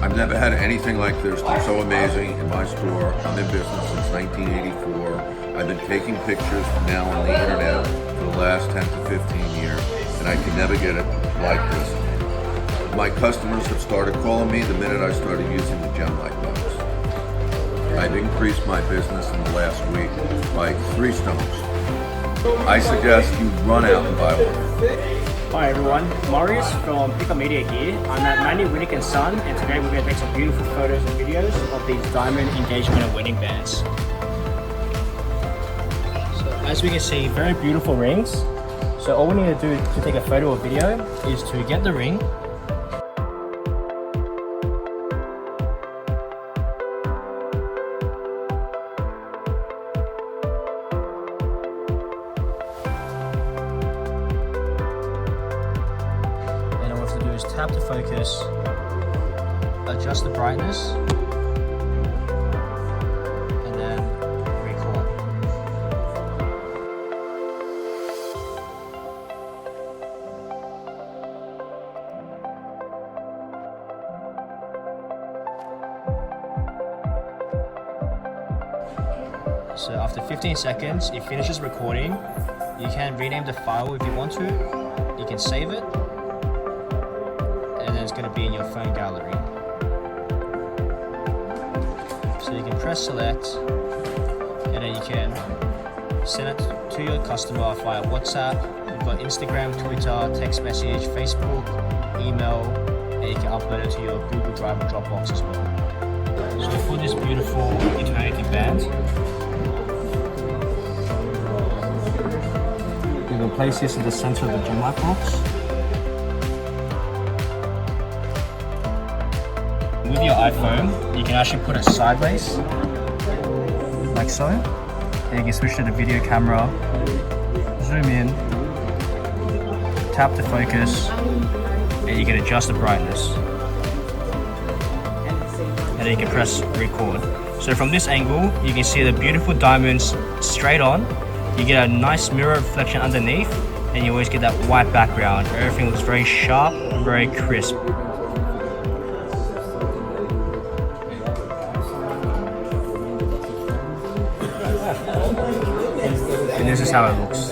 I've never had anything like this. They're so amazing in my store. I'm in business since 1984. I've been taking pictures from now on the internet for the last 10 to 15 years, and I can never get it like this. My customers have started calling me the minute I started using the GemLightbox. I've increased my business in the last week by 3 stones. I suggest you run out and buy one. Hi everyone, Maurice from Pickup Media here. I'm at Manny Winick Son, and today we're going to take some beautiful photos and videos of these diamond engagement and wedding bands. So as we can see, very beautiful rings. So all we need to do to take a photo or video is to get the ring, to do is tap to focus, adjust the brightness, and then record. So after 15 seconds, it finishes recording. You can rename the file if you want to. You can save it, and then it's going to be in your phone gallery. So you can press select, and then you can send it to your customer via WhatsApp. You've got Instagram, Twitter, text message, Facebook, email, and you can upload it to your Google Drive or Dropbox as well. So for this beautiful eternity band, you will place this in the center of the GemLightbox. With your iPhone, you can actually put it sideways, like so, and you can switch to the video camera, zoom in, tap to focus, and you can adjust the brightness. And then you can press record. So from this angle, you can see the beautiful diamonds straight on. You get a nice mirror reflection underneath, and you always get that white background. Everything looks very sharp, very crisp. And this is how it looks.